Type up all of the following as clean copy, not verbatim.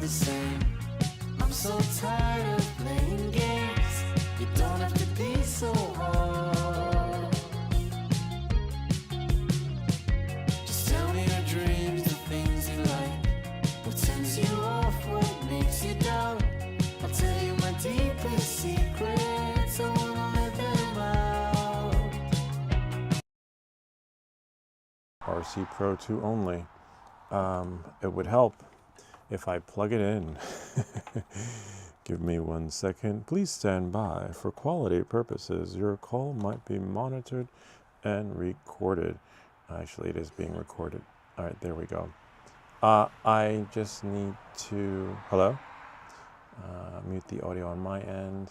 the same. I'm so tired of playing games. You don't have to be so hard. Just tell me your dreams, the things you like. What turns you off, what makes you doubt. I'll tell you my deepest secrets. I wanna let them out. RC Pro 2 only. It would help if I plug it in. Give me 1 second. Please stand by. For quality purposes, your call might be monitored and recorded. Actually, it is being recorded. All right, there we go. I just need to, hello? Mute the audio on my end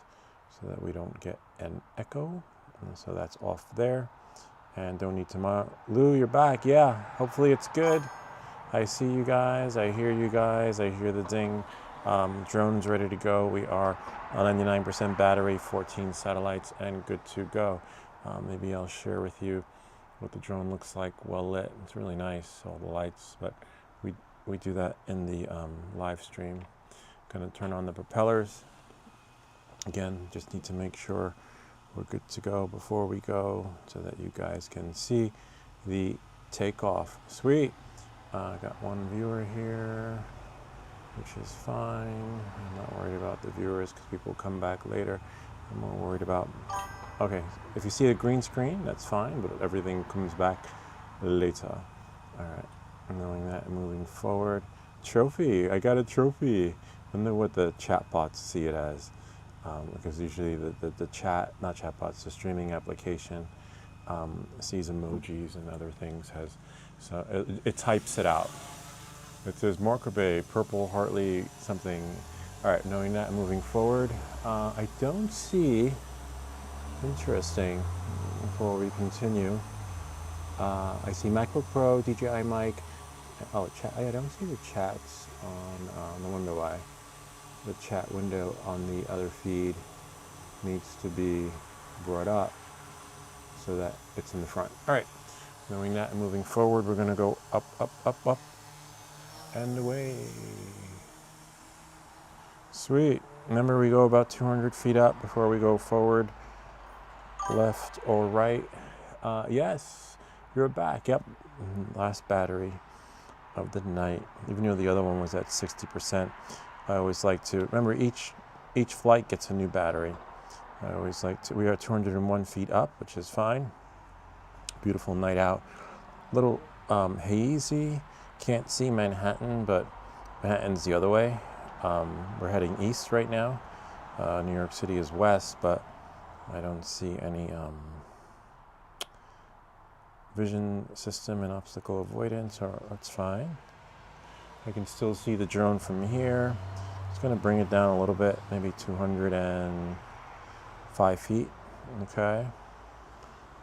so that we don't get an echo. And so that's off there. And don't need to, Lou, you're back. Yeah, hopefully it's good. I see you guys, I hear you guys, I hear the ding. Drone's ready to go. We are on 99% battery, 14 satellites, and good to go. Maybe I'll share with you what the drone looks like well lit. It's really nice, all the lights, but we do that in the live stream. Gonna turn on the propellers. Again, just need to make sure we're good to go before we go so that you guys can see the takeoff. Sweet. Got one viewer here, which is fine. I'm not worried about the viewers because people come back later. I'm more worried about, okay, if you see a green screen, that's fine, but everything comes back later. All right, knowing that, moving forward. Trophy, I got a trophy. I wonder what the chatbots see it as. Because usually the chat, not chatbots, the streaming application sees emojis and other things, so it types it out. It says Marker Bay, Purple, Hartley, something. All right, knowing that, moving forward, I don't see, interesting, before we continue, I see MacBook Pro, DJI mic, oh, chat, I don't see the chats on the window eye. The chat window on the other feed needs to be brought up so that it's in the front. All right, knowing that and moving forward, we're gonna go up, up, up, up, and away. Sweet. Remember, we go about 200 feet up before we go forward, left or right. Yes, you're back. Yep, last battery of the night. Even though the other one was at 60%. I always like to, remember each flight gets a new battery. I always like to, we are 201 feet up, which is fine. Beautiful night out. A little hazy, can't see Manhattan, but Manhattan's the other way. We're heading east right now. New York City is west, but I don't see any vision system and obstacle avoidance, or that's fine. I can still see the drone from here. It's going to bring it down a little bit, maybe 205 feet, okay?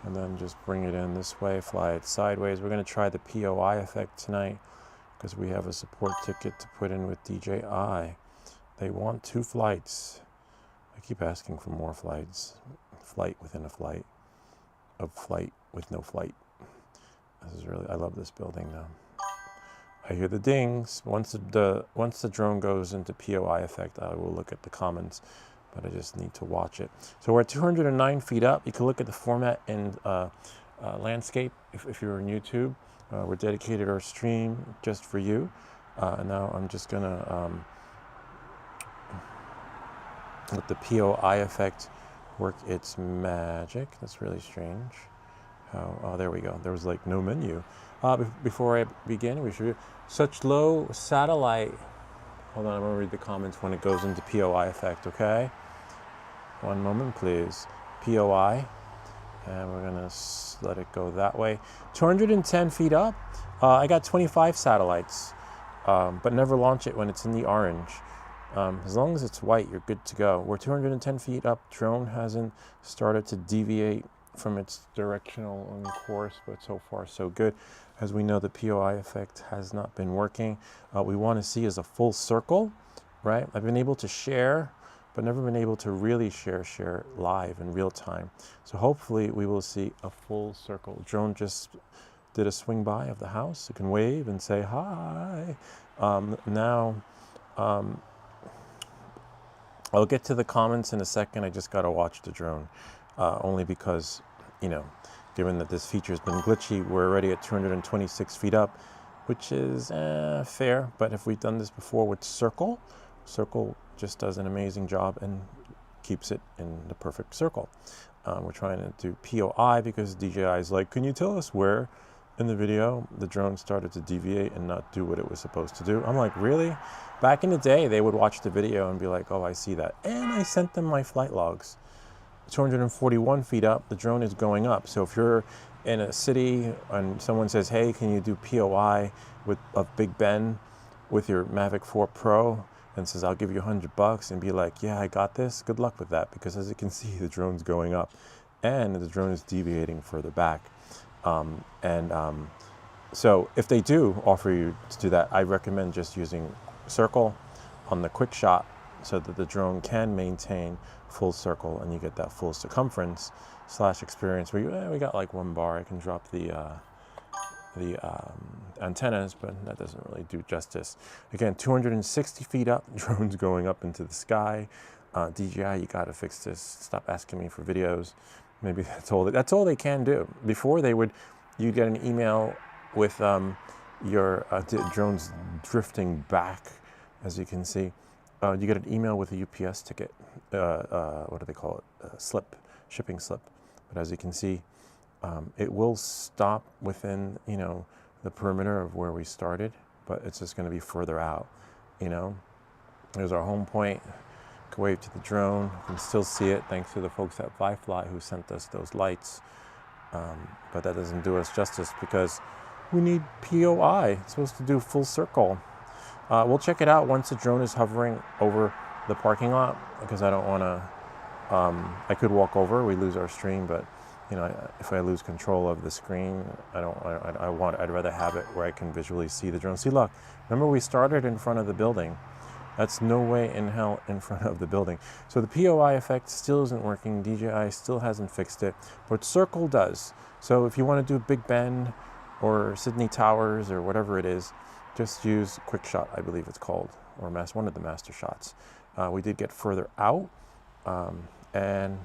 And then just bring it in this way, fly it sideways. We're going to try the POI effect tonight because we have a support ticket to put in with DJI. They want 2 flights. I keep asking for more flights. Flight within a flight. A flight with no flight. This is really, I love this building now. I hear the dings. Once the drone goes into POI effect, I will look at the comments, but I just need to watch it. So we're at 209 feet up. You can look at the format in landscape if you're on YouTube. We're dedicated our stream just for you. And now I'm just gonna let the POI effect work its magic. That's really strange. Oh, there we go. There was like no menu. Before I begin, we should such low satellite. Hold on, I'm gonna read the comments when it goes into POI effect, okay? One moment, please. POI, and we're gonna let it go that way. 210 feet up. I got 25 satellites, but never launch it when it's in the orange. As long as it's white, you're good to go. We're 210 feet up. Drone hasn't started to deviate from its directional course, but so far so good. As we know, the POI effect has not been working. We want to see is a full circle, right? I've been able to share, but never been able to really share live in real time. So hopefully we will see a full circle. Drone just did a swing by of the house. You can wave and say hi. Now I'll get to the comments in a second. I just got to watch the drone, only because, you know, given that this feature has been glitchy, we're already at 226 feet up, which is fair. But if we've done this before with Circle, Circle just does an amazing job and keeps it in the perfect circle. We're trying to do POI because DJI is like, can you tell us where in the video the drone started to deviate and not do what it was supposed to do? I'm like, really? Back in the day, they would watch the video and be like, oh, I see that. And I sent them my flight logs. 241 feet up, the drone is going up. So if you're in a city and someone says, hey, can you do POI of Big Ben with your Mavic 4 Pro, and says, I'll give you $100, and be like, yeah, I got this. Good luck with that, because as you can see, the drone's going up and the drone is deviating further back. So if they do offer you to do that, I recommend just using Circle on the quick shot so that the drone can maintain full circle and you get that full circumference / experience where we got like 1 bar. I can drop the antennas, but that doesn't really do justice. Again, 260 feet up, drone's going up into the sky. DJI, you gotta fix this. Stop asking me for videos. Maybe that's all they can do. Before you'd get an email with your drones drifting back, as you can see. You get an email with a UPS ticket. What do they call it? Shipping slip. But as you can see, it will stop within, the perimeter of where we started, but it's just going to be further out, There's our home point. Can wave to the drone. You can still see it thanks to the folks at ViFly who sent us those lights. But that doesn't do us justice because we need POI. It's supposed to do full circle. We'll check it out once the drone is hovering over the parking lot, because I don't want to, I could walk over, we lose our stream, but if I lose control of the screen, I'd rather have it where I can visually see the drone. See, look, remember we started in front of the building. That's no way in hell in front of the building. So the POI effect still isn't working. DJI still hasn't fixed it, but Circle does. So if you want to do Big Ben or Sydney Towers or whatever it is, just use Quick Shot, I believe it's called, or one of the master shots. We did get further out, and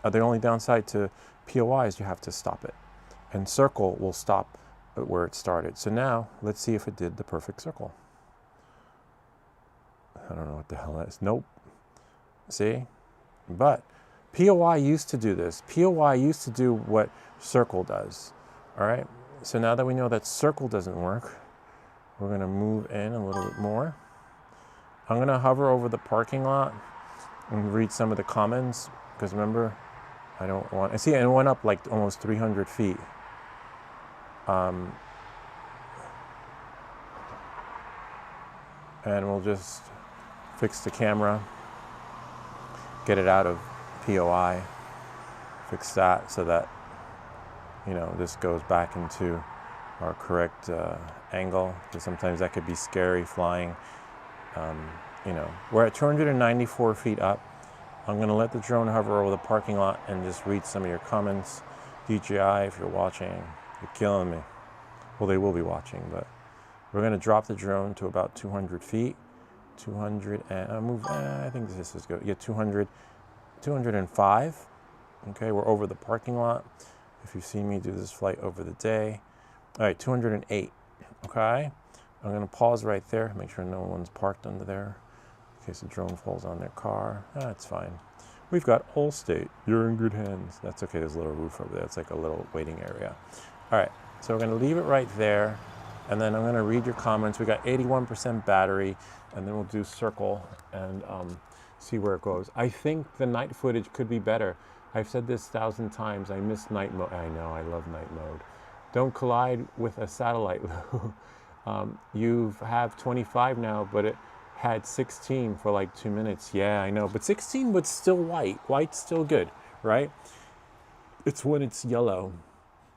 the only downside to POI is you have to stop it, and Circle will stop where it started. So now let's see if it did the perfect circle. I don't know what the hell that is. Nope. See? But POI used to do this. POI used to do what Circle does. All right? So now that we know that Circle doesn't work, we're going to move in a little bit more. I'm going to hover over the parking lot and read some of the comments, because remember, I don't want... I see it went up like almost 300 feet. And we'll just fix the camera, get it out of POI, fix that so that, this goes back into our correct angle, because sometimes that could be scary flying. We're at 294 feet up. I'm going to let the drone hover over the parking lot and just read some of your comments. DJI, if you're watching, you're killing me. Well, they will be watching, but we're going to drop the drone to about 200 feet. 200 and move. I think this is good. Yeah, 205. Okay, we're over the parking lot. If you see me do this flight over the day. All right, 208. Okay, I'm going to pause right there. Make sure no one's parked under there in case the drone falls on their car. That's fine. We've got Allstate. You're in good hands. That's okay. There's a little roof over there. It's like a little waiting area. All right, so we're going to leave it right there. And then I'm going to read your comments. We got 81% battery, and then we'll do Circle and see where it goes. I think the night footage could be better. I've said this 1,000 times. I miss night mode. I know, I love night mode. Don't collide with a satellite. You have 25 now, but it had 16 for like 2 minutes. Yeah, I know, but 16 but still white. White's still good, right? It's when it's yellow.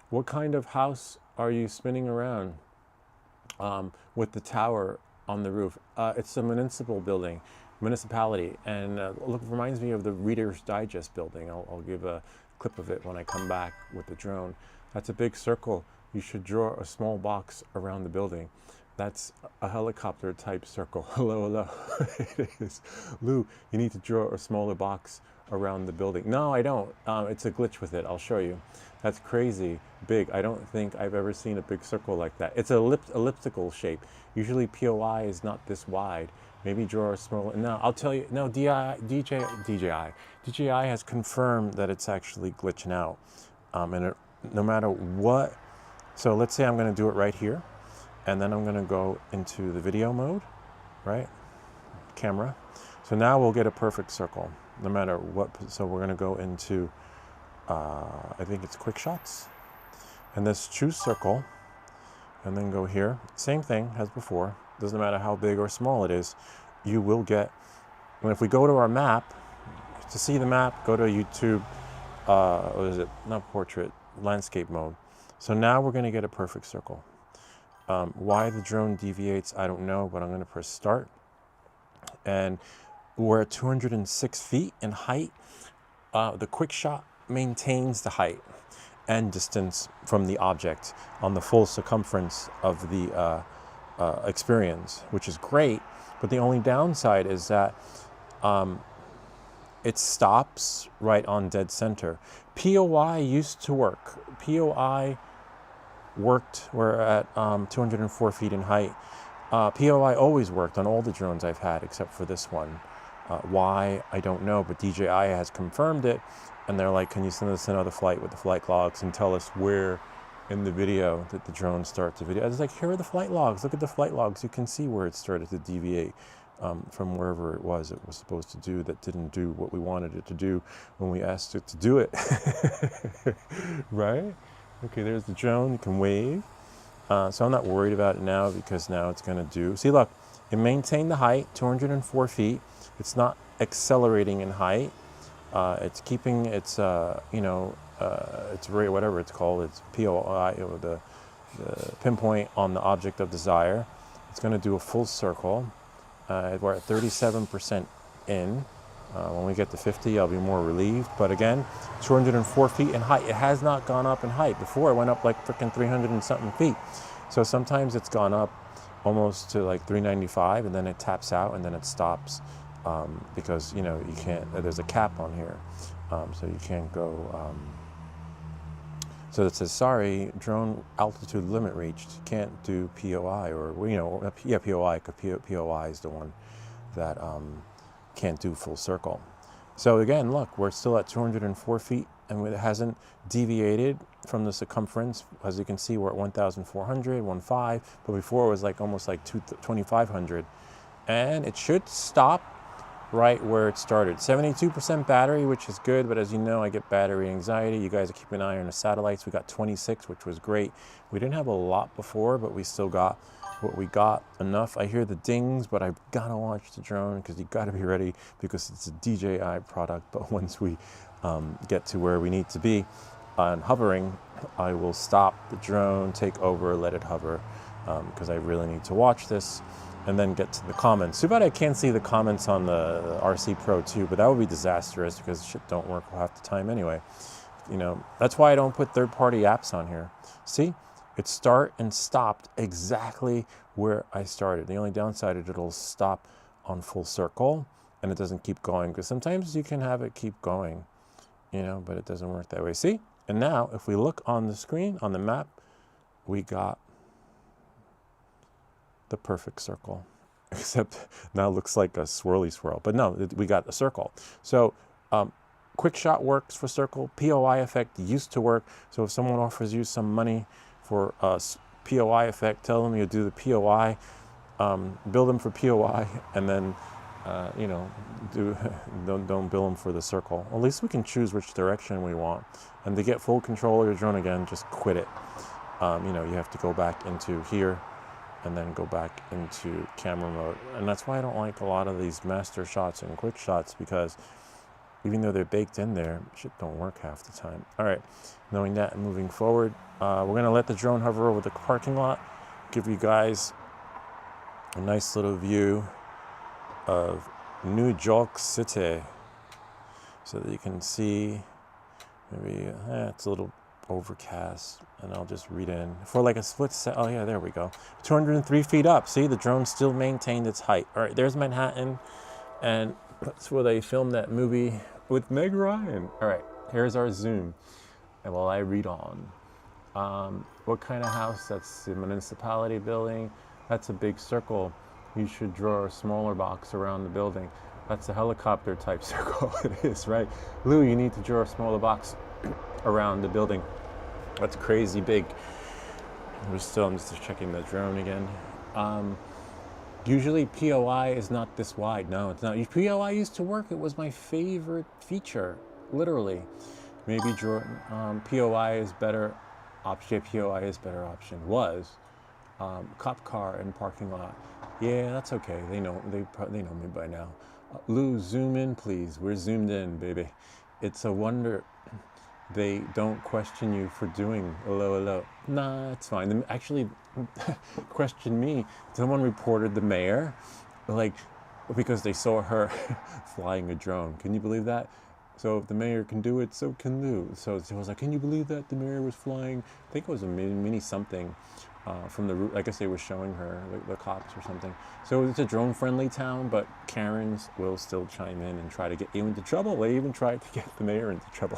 What kind of house are you spinning around? With the tower on the roof. It's a municipality, and reminds me of the Reader's Digest building. I'll give a clip of it when I come back with the drone. That's a big circle. You should draw a small box around the building. That's a helicopter type circle. Hello, hello. It is. Lou, you need to draw a smaller box around the building. No, I don't. It's a glitch with it. I'll show you. That's crazy big. I don't think I've ever seen a big circle like that. It's an elliptical shape. Usually POI is not this wide. Maybe draw a smaller. No, I'll tell you. No, DJI has confirmed that it's actually glitching out. No matter what. So let's say I'm going to do it right here. And then I'm going to go into the video mode, right? Camera. So now we'll get a perfect circle, no matter what. So we're going to go into, I think it's quick shots. And this choose circle, and then go here. Same thing as before. Doesn't matter how big or small it is. You will get, and if we go to our map, to see the map, go to YouTube, what is it? Not portrait, landscape mode. So now we're going to get a perfect circle. Why the drone deviates, I don't know, but I'm going to press start. And we're at 206 feet in height. The quick shot maintains the height and distance from the object on the full circumference of the experience, which is great. But the only downside is that it stops right on dead center. POI used to work. POI worked. We're at 204 feet in height. POI always worked on all the drones I've had except for this one. Why, I don't know, but DJI has confirmed it, and they're like, can you send us another flight with the flight logs and tell us where in the video that the drone starts the video. I was like, here are the flight logs. Look at the flight logs. You can see where it started to deviate from wherever it was supposed to do, that didn't do what we wanted it to do when we asked it to do it. Right? Okay, there's the drone. You can wave. So I'm not worried about it now, because now it's going to do. See, look, it maintained the height, 204 feet. It's not accelerating in height. It's keeping its, its rate, whatever it's called, its POI, the pinpoint on the object of desire. It's going to do a full circle. We're at 37% in. When we get to 50, I'll be more relieved. But again, 204 feet in height. It has not gone up in height. Before, it went up like freaking 300 and something feet. So sometimes it's gone up almost to like 395, and then it taps out, and then it stops because, you can't, there's a cap on here. So you can't go. So it says, sorry, drone altitude limit reached. Can't do POI, or, POI, because POI is the one that can't do full circle. So again, look, we're still at 204 feet, and it hasn't deviated from the circumference. As you can see, we're at 1,400, 1.5, but before it was like almost like 2,500. And it should stop right where it started. 72% battery, which is good, but as you know, I get battery anxiety. You guys are keeping an eye on the satellites. We got 26, which was great. We didn't have a lot before, but we still got what we got, enough. I hear the dings, but I've got to watch the drone, because you got to be ready, because it's a DJI product. But once we get to where we need to be on hovering, I will stop the drone, take over, let it hover, because I really need to watch this, and then get to the comments. Too bad I can't see the comments on the RC Pro 2, but that would be disastrous, because shit don't work half the time anyway. That's why I don't put third-party apps on here. See? It start and stopped exactly where I started. The only downside is it'll stop on full circle, and it doesn't keep going, because sometimes you can have it keep going, but it doesn't work that way. See? And now, if we look on the screen, on the map, we got the perfect circle. Except now it looks like a swirly swirl. But no, we got a circle. So quick shot works for circle. POI effect used to work. So if someone offers you some money for POI effect, tell them you do the POI, bill them for POI, and then don't bill them for the circle. At least we can choose which direction we want. And to get full control of your drone again, just quit it. You have to go back into here, and then go back into camera mode. And that's why I don't like a lot of these master shots and quick shots, because even though they're baked in there, shit don't work half the time. All right, knowing that and moving forward, we're gonna let the drone hover over the parking lot, give you guys a nice little view of New York City, so that you can see. Maybe it's a little overcast. and I'll just read in for like a split set. Oh yeah, there we go. 203 feet up. See, the drone still maintained its height. All right, there's Manhattan, and that's where they filmed that movie with Meg Ryan. All right, here's our zoom, and while I read on, what kind of house? That's the municipality building. That's a big circle. You should draw a smaller box around the building. That's a helicopter type circle. It is, right? Lou, you need to draw a smaller box around the building. That's crazy big. I'm just checking the drone again. Usually POI is not this wide. No, it's not. POI used to work. It was my favorite feature, literally. Maybe draw, POI is better option. POI is better option. Was cop car and parking lot. Yeah, that's okay. They know me by now. Lou, zoom in, please. We're zoomed in, baby. It's a wonder they don't question you for doing hello. Nah, it's fine. They actually questioned me. Someone reported the mayor, like, because they saw her flying a drone. Can you believe that? So if the mayor can do it, so can Lou. So it was like, can you believe that the mayor was flying? I think it was a mini something. From the route, I guess they were showing her, the cops or something. So it's a drone-friendly town, but Karens will still chime in and try to get you into trouble. They even tried to get the mayor into trouble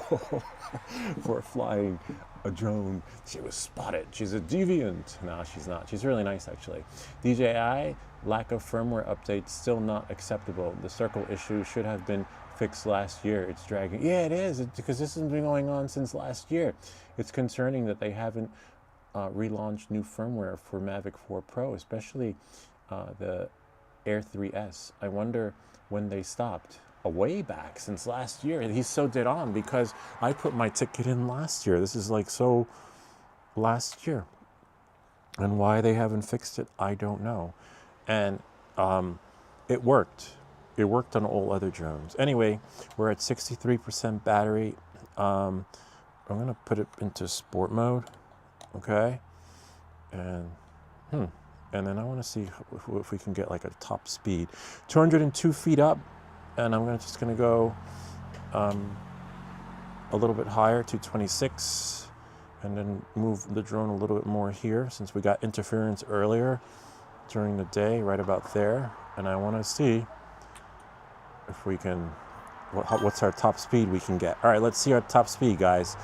for flying a drone. She was spotted. She's a deviant. No, she's not. She's really nice, actually. DJI, lack of firmware updates, still not acceptable. The circle issue should have been fixed last year. It's dragging. Yeah, it is, because this has been going on since last year. It's concerning that they haven't relaunched new firmware for Mavic 4 Pro, especially the Air 3S. I wonder when they stopped. Way back since last year. He's so dead on, because I put my ticket in last year. This is like so last year. And why they haven't fixed it, I don't know. And it worked. It worked on all other drones. Anyway, we're at 63% battery. I'm going to put it into sport mode. Okay, and then I want to see if we can get like a top speed. 202 feet up, and I'm just gonna go a little bit higher to 26, and then move the drone a little bit more here, since we got interference earlier during the day, right about there. And I want to see if we can, what's our top speed we can get. All right, let's see our top speed, guys.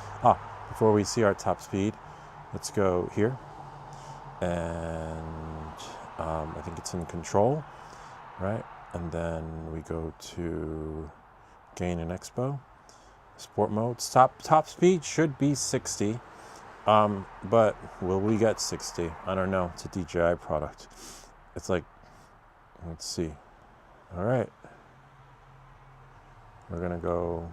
Before we see our top speed, let's go here, and I think it's in control, right? And then we go to gain and expo, sport mode. Top speed should be 60, but will we get 60? I don't know. It's a DJI product. It's like, let's see. All right, we're gonna go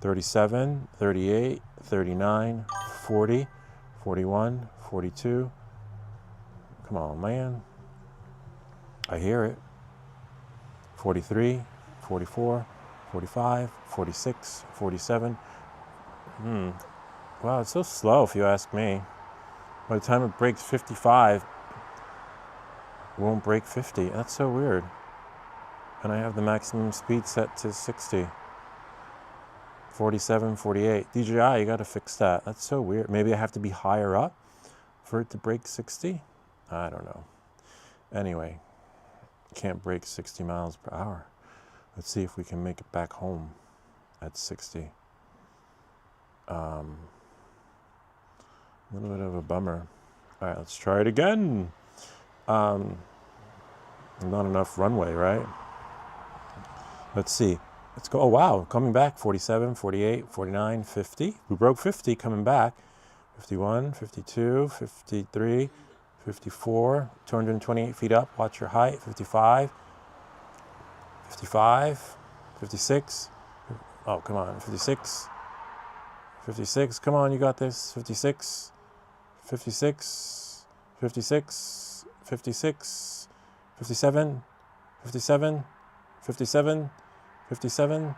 37, 38, 39, 40, 41, 42. Come on, man. I hear it. 43, 44, 45, 46, 47. Wow, it's so slow if you ask me. By the time it breaks 55, it won't break 50. That's so weird. And I have the maximum speed set to 60. 47, 48. DJI, you got to fix that. That's so weird. Maybe I have to be higher up for it to break 60? I don't know. Anyway, can't break 60 miles per hour. Let's see if we can make it back home at 60. A little bit of a bummer. All right, let's try it again. Not enough runway, right? Let's see. Let's go. Oh, wow. Coming back. 47, 48, 49, 50. We broke 50 coming back. 51, 52, 53, 54, 228 feet up. Watch your height. 55, 55, 56. Oh, come on. 56, 56. Come on, you got this. 56, 56, 56, 56, 57, 57, 57, 57,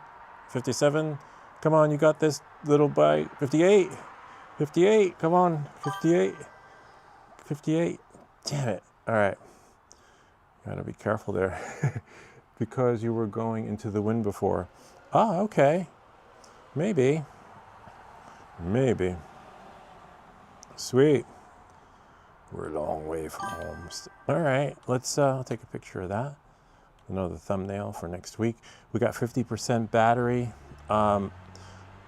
57. Come on, you got this, little bite. 58, 58. Come on, 58, 58. Damn it. All right. Gotta be careful there. Because you were going into the wind before. Ah, okay. Maybe. Sweet. We're a long way from home. All right, let's take a picture of that. Another thumbnail for next week. We got 50% battery.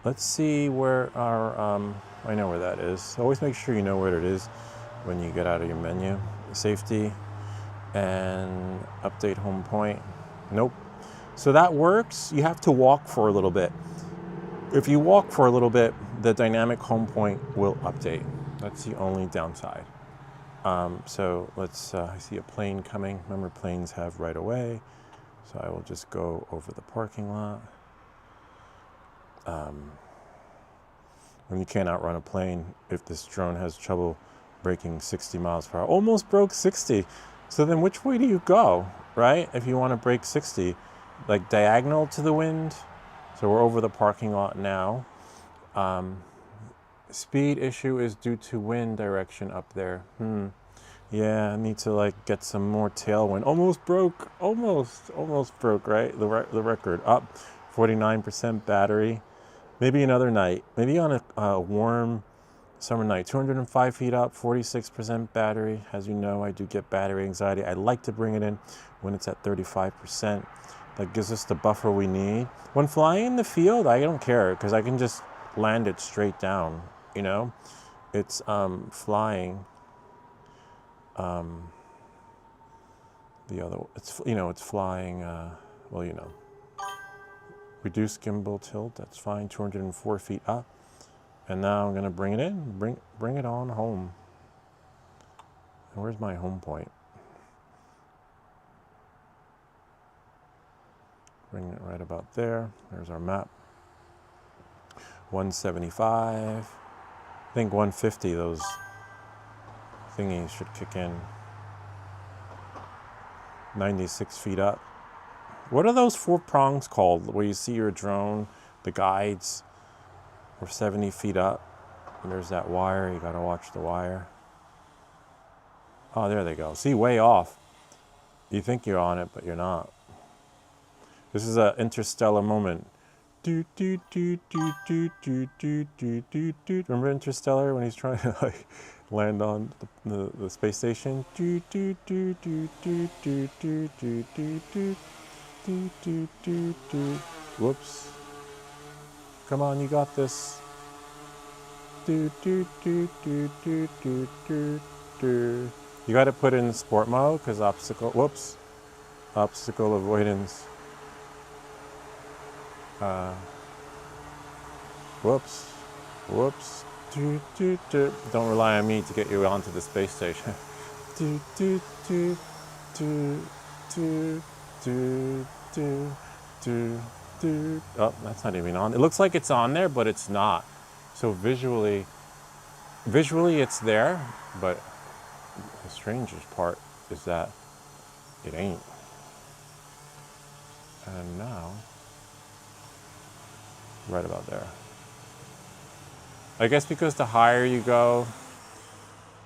Let's see where our, I know where that is. Always make sure you know where it is when you get out of your menu. Safety and update home point. Nope. So that works. You have to walk for a little bit. If you walk for a little bit, the dynamic home point will update. That's the only downside. So let's, I see a plane coming. Remember, planes have right of way. So I will just go over the parking lot. And you can't outrun a plane if this drone has trouble braking 60 miles per hour. Almost broke 60. So then which way do you go, right? If you want to brake 60, like diagonal to the wind. So we're over the parking lot now. Speed issue is due to wind direction up there. Yeah, I need to like get some more tailwind. Almost broke, almost broke, right? The record up, 49% battery. Maybe another night, maybe on a warm summer night. 205 feet up, 46% battery. As you know, I do get battery anxiety. I like to bring it in when it's at 35%. That gives us the buffer we need. When flying in the field, I don't care because I can just land it straight down, you know? It's flying. It's flying, well, you know. Reduce gimbal tilt, that's fine, 204 feet up. And now I'm gonna bring it in, bring it on home. And where's my home point? Bring it right about there. There's our map. 175. I think 150, those thingies should kick in. 96 feet up. What are those 4 prongs called? Where you see your drone, the guides. We're 70 feet up. And there's that wire. You gotta watch the wire. Oh, there they go. See, way off. You think you're on it, but you're not. This is an interstellar moment. Do, do, do, do, do, do, do, do, do, do. Remember Interstellar when he's trying to like land on the space station? Do, do, do, do, do, do, do, do, do, do. Do, do, do, do. Whoops. Come on, you got this. Do, do, do, do, do, do, do, do. You got to put it in sport mode because obstacle avoidance. Whoops. Do, do, do. Don't rely on me to get you onto the space station. Do, do, do, do, do. Do, do, do, do. Oh, that's not even on. It looks like it's on there, but it's not. So visually it's there, but the strangest part is that it ain't. And now, right about there. I guess because the higher you go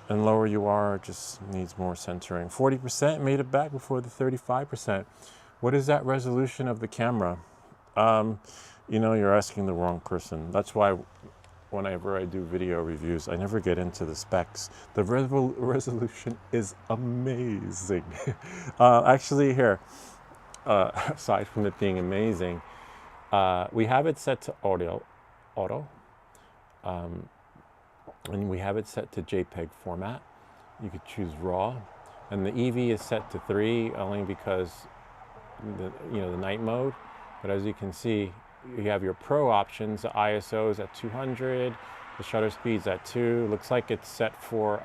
and lower you are, it just needs more centering. 40% made it back before the 35%. What is that resolution of the camera? You know, you're asking the wrong person. That's why whenever I do video reviews, I never get into the specs. The resolution is amazing. Actually, here, aside from it being amazing, we have it set to auto, and we have it set to JPEG format. You could choose RAW, and the EV is set to 3 only because the night mode. But as you can see, you have your Pro options. The ISO is at 200, the shutter speed's at 2. Looks like it's set for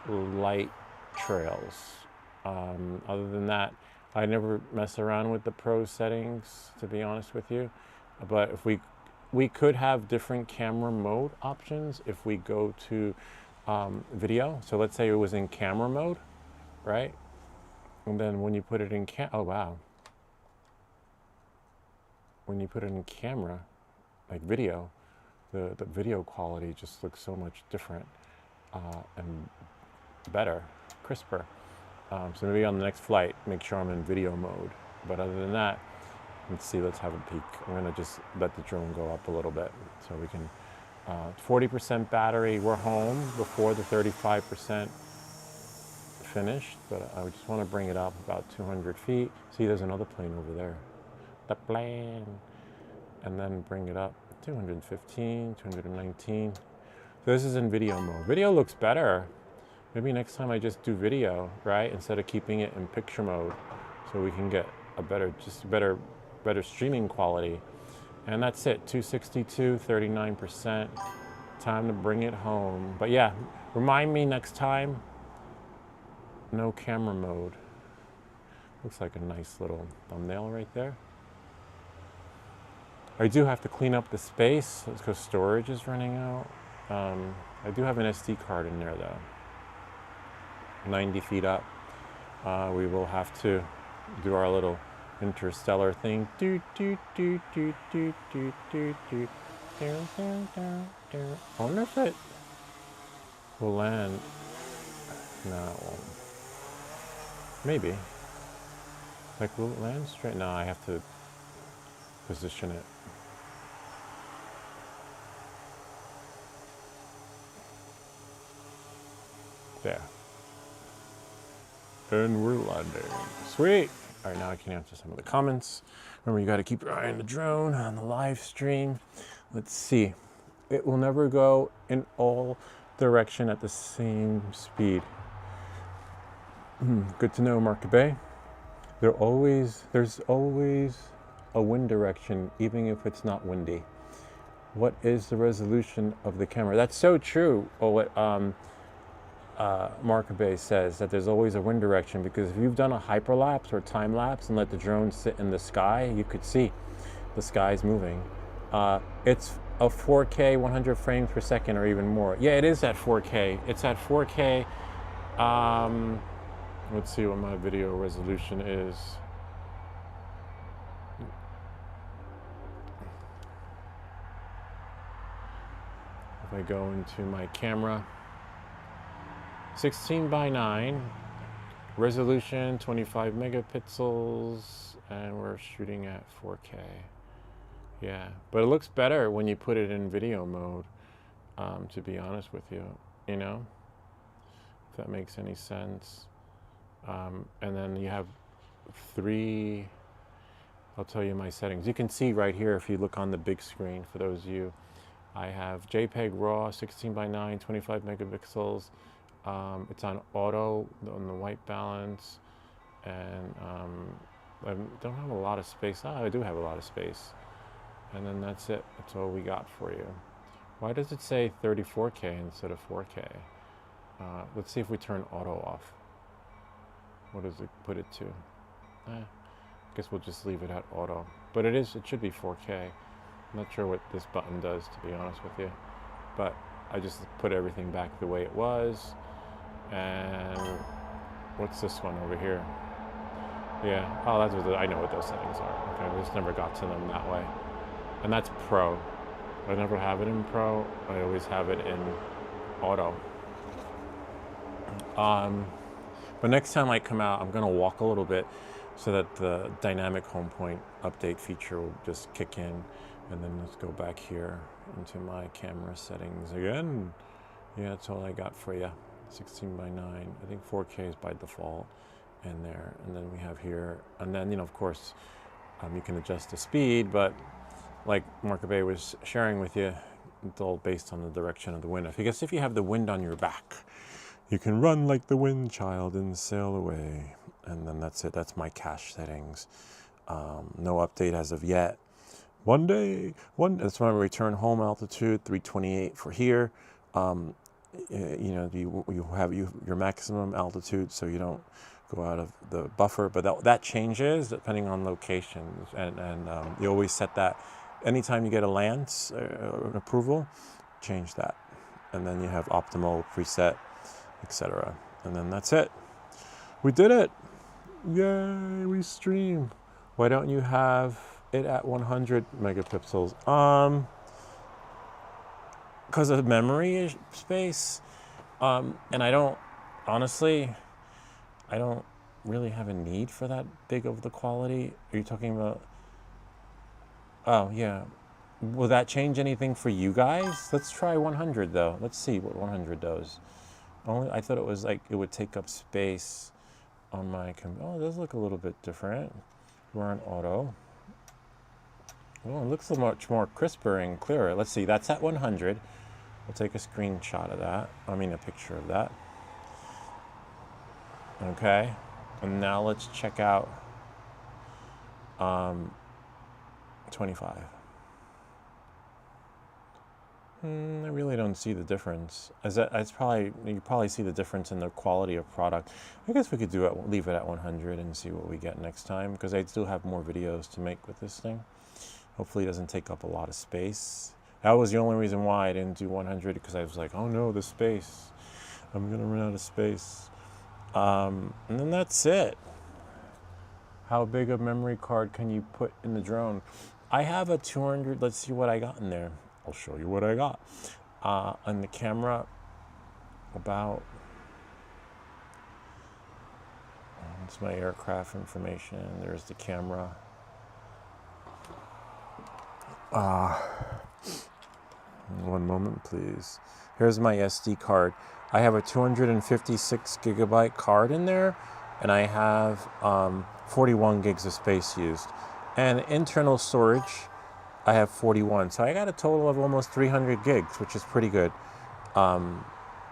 light trails. Other than that, I never mess around with the Pro settings, to be honest with you. But if we could have different camera mode options if we go to video. So let's say it was in camera mode, right? And then when you put it in oh wow. When you put it in camera, like video, the video quality just looks so much different and better, crisper. So maybe on the next flight, make sure I'm in video mode. But other than that, let's have a peek. I'm gonna just let the drone go up a little bit so we can 40% battery. We're home before the 35% finished, but I just want to bring it up about 200 feet. See, there's another plane over there. The plane. And then bring it up 215, 219. So this is in video mode. Video looks better. Maybe next time I just do video, right? Instead of keeping it in picture mode, so we can get a better streaming quality. And that's it, 262, 39%. Time to bring it home. But yeah, remind me next time, no camera mode. Looks like a nice little thumbnail right there. I do have to clean up the space because storage is running out. I do have an SD card in there though. 90 feet up. We will have to do our little interstellar thing. I wonder if it will land. No, it won't. Maybe. Like, will it land straight? No, I have to position it. There. And we're landing. Sweet. All right, now I can answer some of the comments. Remember, you got to keep your eye on the drone, on the live stream. Let's see. It will never go in all direction at the same speed. Good to know, Mark Bay. There's always a wind direction, even if it's not windy. What is the resolution of the camera? That's so true. Oh, what Mark Bay says, that there's always a wind direction, because if you've done a hyperlapse or time lapse and let the drone sit in the sky, you could see the sky's moving. It's a 4K 100 frames per second or even more. Yeah, it is at 4K. It's at 4K. Let's see what my video resolution is. If I go into my camera, 16 by 9, resolution 25 megapixels, and we're shooting at 4K. Yeah, but it looks better when you put it in video mode, to be honest with you, you know, if that makes any sense. And then you have 3, I'll tell you my settings. You can see right here if you look on the big screen, for those of you, I have JPEG RAW, 16 by 9, 25 megapixels. It's on auto, on the white balance, and I don't have a lot of space. I do have a lot of space. And then that's it. That's all we got for you. Why does it say 34K instead of 4K? Let's see if we turn auto off. What does it put it to? I guess we'll just leave it at auto. But it should be 4K. I'm not sure what this button does, to be honest with you. But I just put everything back the way it was. And what's this one over here? Yeah, oh, that's what I know what those settings are. Okay, I just never got to them that way. And that's Pro. I never have it in Pro. I always have it in Auto. But next time I come out, I'm gonna walk a little bit so that the dynamic home point update feature will just kick in. And then let's go back here into my camera settings again. Yeah, that's all I got for you. 16 by 9. I think 4K is by default in there. And then we have here, and then, you know, of course, you can adjust the speed, but like Mark Bay was sharing with you, it's all based on the direction of the wind. I guess if you have the wind on your back, you can run like the wind child and sail away. And then that's it. That's my cache settings. No update as of yet. One day, that's my return home altitude, 328 for here. You know, you have your maximum altitude, so you don't go out of the buffer, but that changes depending on locations, and you always set that. Anytime you get a land approval, change that, and then you have optimal preset, etc. And then that's it. We did it! Yay! We stream. Why don't you have it at 100 megapixels? Because of memory space, and I don't really have a need for that big of the quality. Are you talking about? Oh yeah, Will that change anything for you guys? Let's try 100 though. Let's see what 100 does. Only I thought it was like it would take up space on my oh, it does look a little bit different. We're on auto. Oh, it looks much more crisper and clearer. Let's see, that's at 100. We'll take a screenshot of that. I mean a picture of that. Okay. And now let's check out 25. I really don't see the difference. It's probably, you probably see the difference in the quality of product. I guess we could do it, leave it at 100 and see what we get next time, because I still have more videos to make with this thing. Hopefully it doesn't take up a lot of space. That was the only reason why I didn't do 100, because I was like, oh no, the space. I'm gonna run out of space. And then that's it. How big a memory card can you put in the drone? I have a 200, let's see what I got in there. I'll show you what I got. On the camera, about, it's my aircraft information. There's the camera. One moment, please. Here's my SD card. I have a 256 gigabyte card in there, and I have 41 gigs of space used. And internal storage, I have 41. So I got a total of almost 300 gigs, which is pretty good. And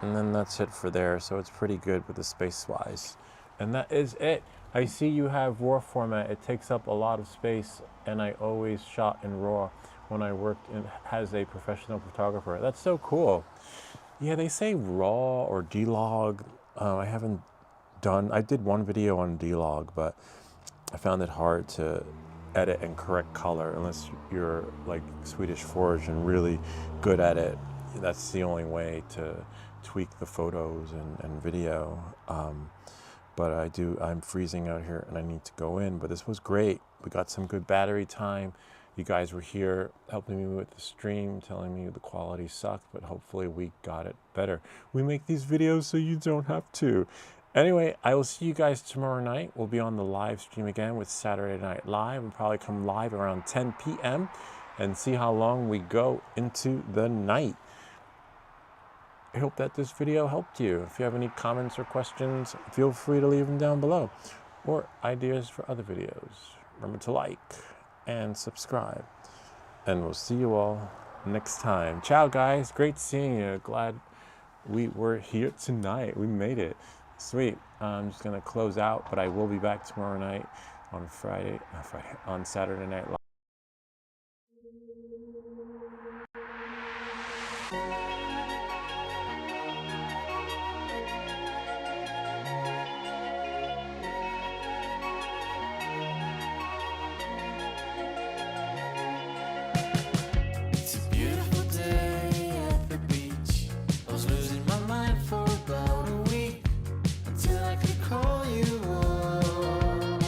then that's it for there. So it's pretty good with the space-wise. And that is it. I see you have RAW format. It takes up a lot of space, and I always shot in RAW when I worked as a professional photographer. That's so cool. Yeah, they say RAW or D-Log. I haven't done, I did one video on D-Log, but I found it hard to edit and correct color unless you're like Swedish Forge and really good at it. That's the only way to tweak the photos and video. But I'm freezing out here and I need to go in, but this was great. We got some good battery time. You guys were here helping me with the stream, telling me the quality sucked, but hopefully we got it better. We make these videos so you don't have to. Anyway, I will see you guys tomorrow night. We'll be on the live stream again with Saturday Night Live. We'll probably come live around 10 p.m. and see how long we go into the night. I hope that this video helped you. If you have any comments or questions, feel free to leave them down below, or ideas for other videos. Remember to like and subscribe, and we'll see you all next time. Ciao guys, great seeing you. Glad we were here tonight. We made it. Sweet. I'm just gonna close out, but I will be back tomorrow night on on Saturday Night Live. It's a beautiful day at the beach. I was losing my mind for about a week until I could call you up.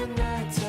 the night